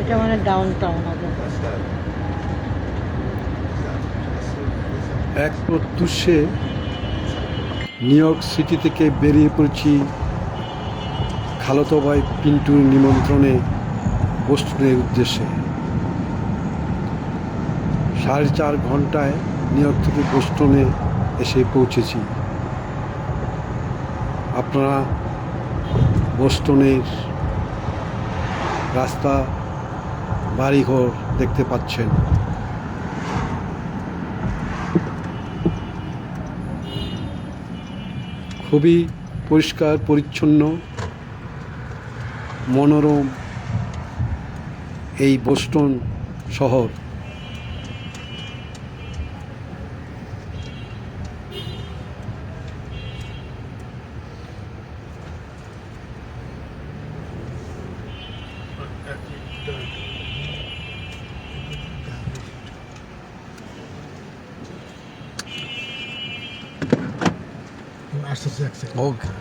এটা মানে down town হবে। এক প্রত্যুষে নিউ ইয়র্ক সিটি থেকে বেরিয়ে পড়েছি খালাতো ভাই পিন্টুর নিমন্ত্রণে বোস্টনের উদ্দেশ্যে। 4.5 ঘন্টায় নিউ ইয়র্ক থেকে বোস্টনে এসে পৌঁছেছি। আপনারা বোস্টনের রাস্তা, বাড়িঘর দেখতে পাচ্ছেন। খুবই পরিষ্কার পরিচ্ছন্ন, মনোরম এই বোস্টন শহর। Okay.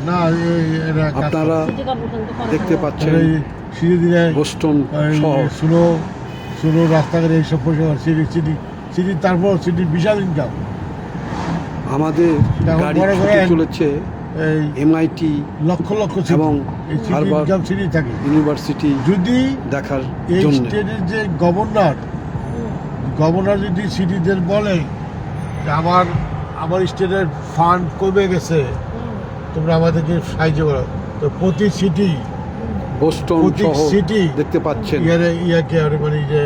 না আপনারা দেখতে পাচ্ছেন সিঁড়ি দিলে বোস্টন শহর। স্লো রাস্তাঘাট এইসব পরিষেবা সিঁড়ি তারপর সিটির বিশাল ইনকাম। আমাদের গাড়ি ছুটে চলেছে এই এমআইটি লক্ষ লক্ষ এবং হার্ভার্ড সিটি থাকে। ইউনিভার্সিটি যদি দেখার এই জন্য স্টেটের যে গভর্নর যদি সিটিদের বলে যে আমার স্টেটের ফান্ড কমে গেছে, তোমরা আমাদেরকে সাহায্য করো, তো প্রতি সিটি বোস্টন শহর দেখতে পাচ্ছেন ইয়াকে মানে যে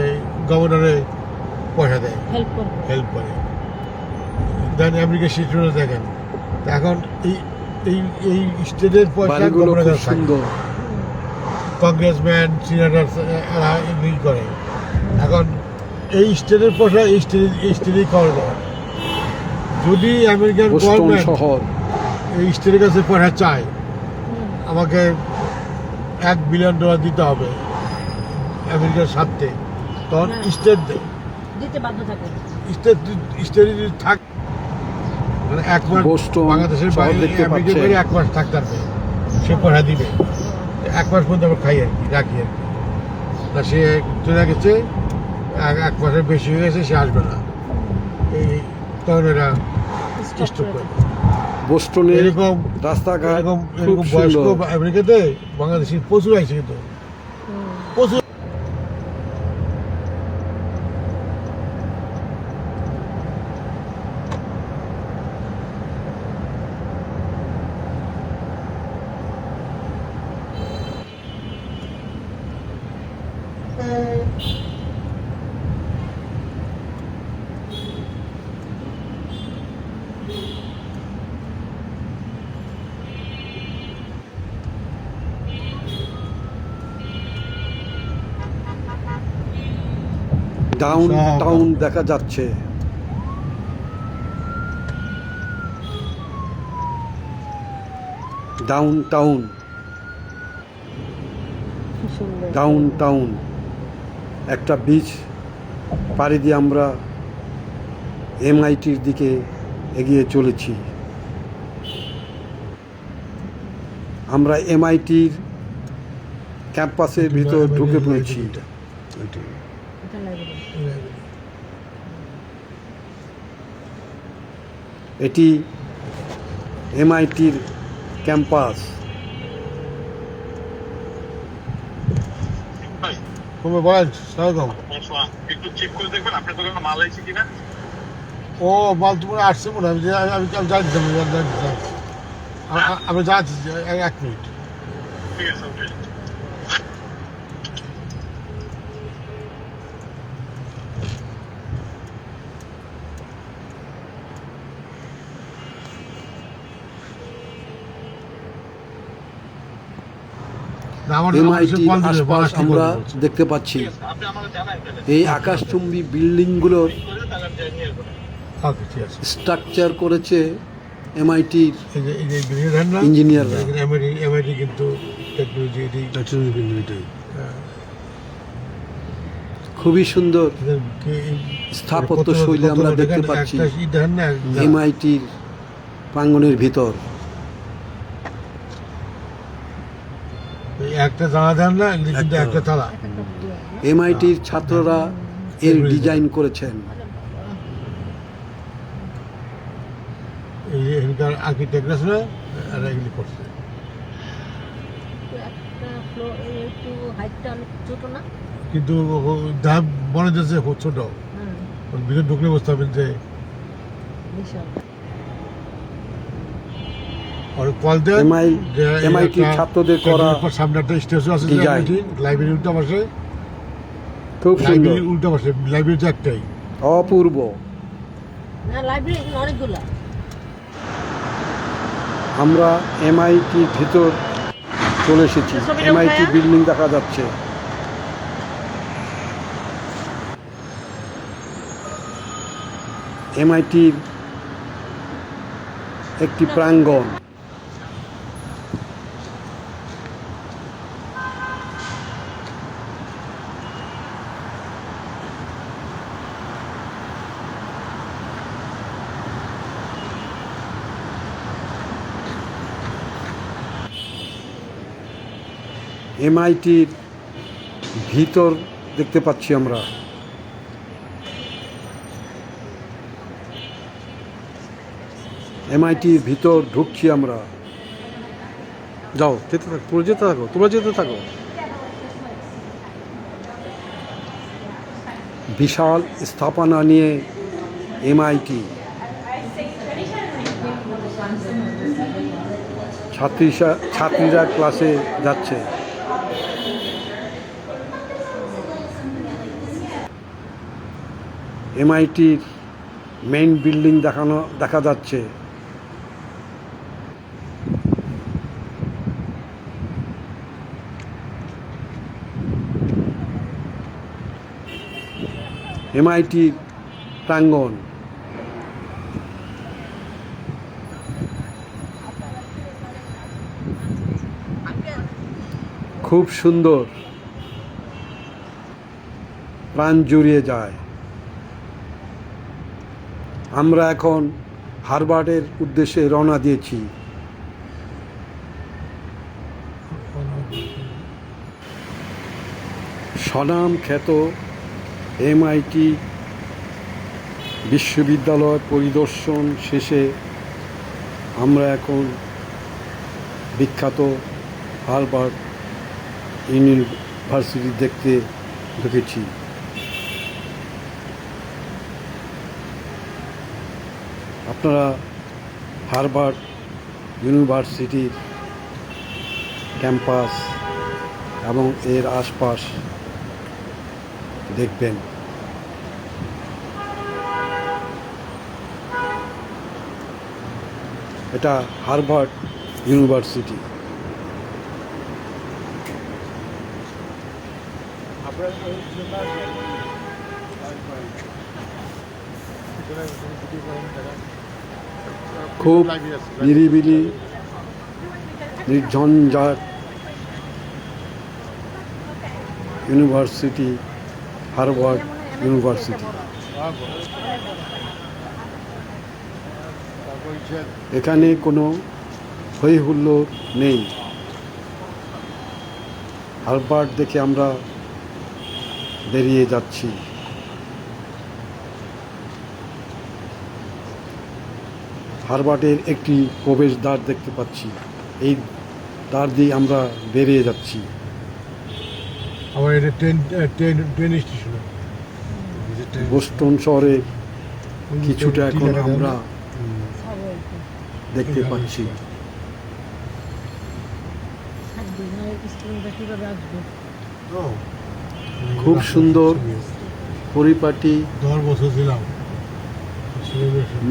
গভর্নরে পয়সা দেয়, হেল্প করে। দেন আমেরিকা সিটিও দেখেন। এখন এই স্টেটের পয়সা বাড়িগুলো খুব গভর্নর সুন্দর। কংগ্রেসম্যান সিনেটর এরা এগ্রি করে। এখন এই স্টেটের পয়সা এই স্টেটেই খাওয়া যায়। যদি আমেরিকান বোস্টন গভর্নমেন্ট শহর এই স্টেটের কাছে পয়সা চায়, আমাকে $1 বিলিয়ন দিতে হবে আমেরিকার স্বার্থে, তখন স্টেট দিতে বাধ্য থাকে। স্টেট যদি থাক মানে 1 মাস বোস্টন বাংলাদেশের শহর বাইরে দেখতে আমেরিকার পাচ্ছেন। বাইরে 1 মাস থাকতে পারবে, সে পয়সা দিবে। 1 মাস পর্যন্ত আমরা খাই আর কি, রাখি আর কি। তা সে চলে গেছে, 1 মাসের বেশি হয়ে গেছে, সে আসবে না। এই তখন এরা স্টপ করে। বোস্টনের এরকম রাস্তাঘাট খুব এরকম বয়স্ক সুন্দর। আমেরিকাতে বাংলাদেশি প্রচুর আছে, কিন্তু প্রচুর। ডাউন টাউন দেখা যাচ্ছে। ডাউন টাউন একটা বিচ পাড়ি দিয়ে আমরা এমআইটির দিকে এগিয়ে চলেছি। আমরা এমআইটির ক্যাম্পাসের ভিতর ঢুকে পড়েছি। এটি এমআইটির ক্যাম্পাস। তুমি বলেন স্বাগতম। একটু চেক করে দেখবেন আপনার দোকানে মাল আছে কিনা। ও মাল তোমার আসছে মনে হয়, আমি জানছি, আমি যাচ্ছি 1 মিনিট। ঠিক আছে, ওকে। এমআইটির আশপাশ আমরা দেখতে পাচ্ছি। আপনি আমাকে জানাই তাহলে। এই আকাশচুম্বী বিল্ডিংগুলোর তাহলে আমি নিয়ে আসবো। ওকে, ঠিক আছে। স্ট্রাকচার করেছে এমআইটির এই যে বিনিয়োগ না ইঞ্জিনিয়াররা। এমআইটি কিন্তু টেকনোলজি খুবই সুন্দর স্থাপত্য শৈলী আমরা দেখতে পাচ্ছি। এমআইটির প্রাঙ্গণের ভিতর। এই একটা জানা দেন না কিন্তু একটা। একটা তালা। এমআইটির ছাত্ররা এর ডিজাইন করেছেন। এই এখানকার আর্কিটেক্ট আছে না, এরা এগুলি করছে। একটা ফ্লোর একটু হাইটটা অনেক ছোট না? কিন্তু দাম মনে যাচ্ছে খুব ছোট, হ্যাঁ, ভিতরে ঢুকলে বুঝতে পারবেন যে বিশাল। আর কল দেন যে এমআইটি ছাত্রদের করা সামনে একটা স্টেশন আছে, ডিজাইন। লাইব্রেরি উল্টা পাশে, খুব সুন্দর, লাইব্রেরি উল্টা পাশে, লাইব্রেরি তো একটাই। অপূর্ব। না, লাইব্রেরি অনেকগুলা। আমরা এমআইটির ভিতর চলে এসেছি। ছবিটা এমআইটি উঠায়া? বিল্ডিং দেখা যাচ্ছে। এমআইটির একটি প্রাঙ্গণ। এমআইটির ভিতর দেখতে পাচ্ছি আমরা। এমআইটির ভিতর ঢুকছি আমরা। যাও, যেতে থাকো, তোমরা যেতে থাকো, তোমরা যেতে থাকো। বিশাল স্থাপনা নিয়ে এমআইটি। ছাত্রীরা ক্লাসে যাচ্ছে। এমআইটির মেইন বিল্ডিং দেখা যাচ্ছে। এমআইটির প্রাঙ্গণ। খুব সুন্দর, প্রাণ জুড়িয়ে যায়। আমরা এখন হার্ভার্ডের উদ্দেশ্যে রওনা দিয়েছি। স্বনাম খ্যাত এমআইটি বিশ্ববিদ্যালয় পরিদর্শন শেষে আমরা এখন বিখ্যাত হার্ভার্ড ইউনিভার্সিটি দেখতে ঢুকেছি। আপনারা হার্ভার্ড ইউনিভার্সিটির ক্যাম্পাস এবং এর আশপাশ দেখবেন। এটা হার্ভার্ড ইউনিভার্সিটি। খুব নিরিবিলি, নির্ঝঞ্ঝাট ইউনিভার্সিটি, হার্ভার্ড ইউনিভার্সিটি। এখানে কোনো হই হুল্লোড় নেই। হার্ভার্ড দেখে আমরা বেরিয়ে যাচ্ছি। হার্ভার্ডের একটি প্রবেশদ্বার দেখতে পাচ্ছি। এই দ্বার দিয়ে আমরা বেরিয়ে যাচ্ছি। আবার এটা ট্রেন স্টেশন। বোস্টন শহরে কিছুটা এখন আমরা দেখতে পাচ্ছি। কিভাবে আসবে? খুব সুন্দর পরিপাটি 10 বছর ছিলাম।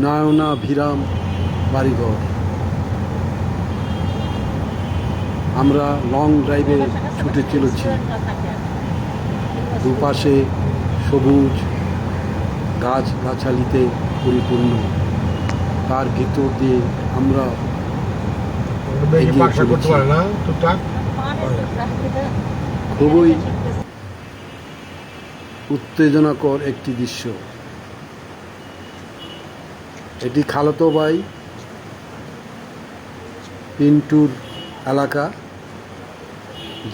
নয়নাভিরাম বাড়িঘর। আমরা লং ড্রাইভে ছুটে চলেছি। দুপাশে সবুজ গাছগাছালিতে পরিপূর্ণ। তার ভিতর দিয়ে আমরা এগিয়ে চলেছি। খুবই উত্তেজনাকর একটি দৃশ্য। এটি খালাতো ভাই পিন্টুর এলাকা,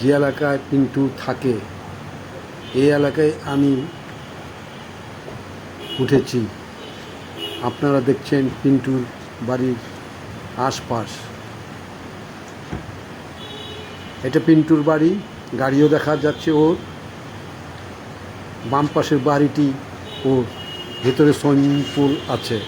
যে এলাকায় পিন্টু থাকে এই এলাকায় আমি উঠেছি। আপনারা দেখছেন পিন্টুর বাড়ির আশপাশ। এটা পিন্টুর বাড়ি, গাড়িও দেখা যাচ্ছে ওর। বাম পাশের বাড়িটি ওর, ভেতরে সুইমিং পুল আছে।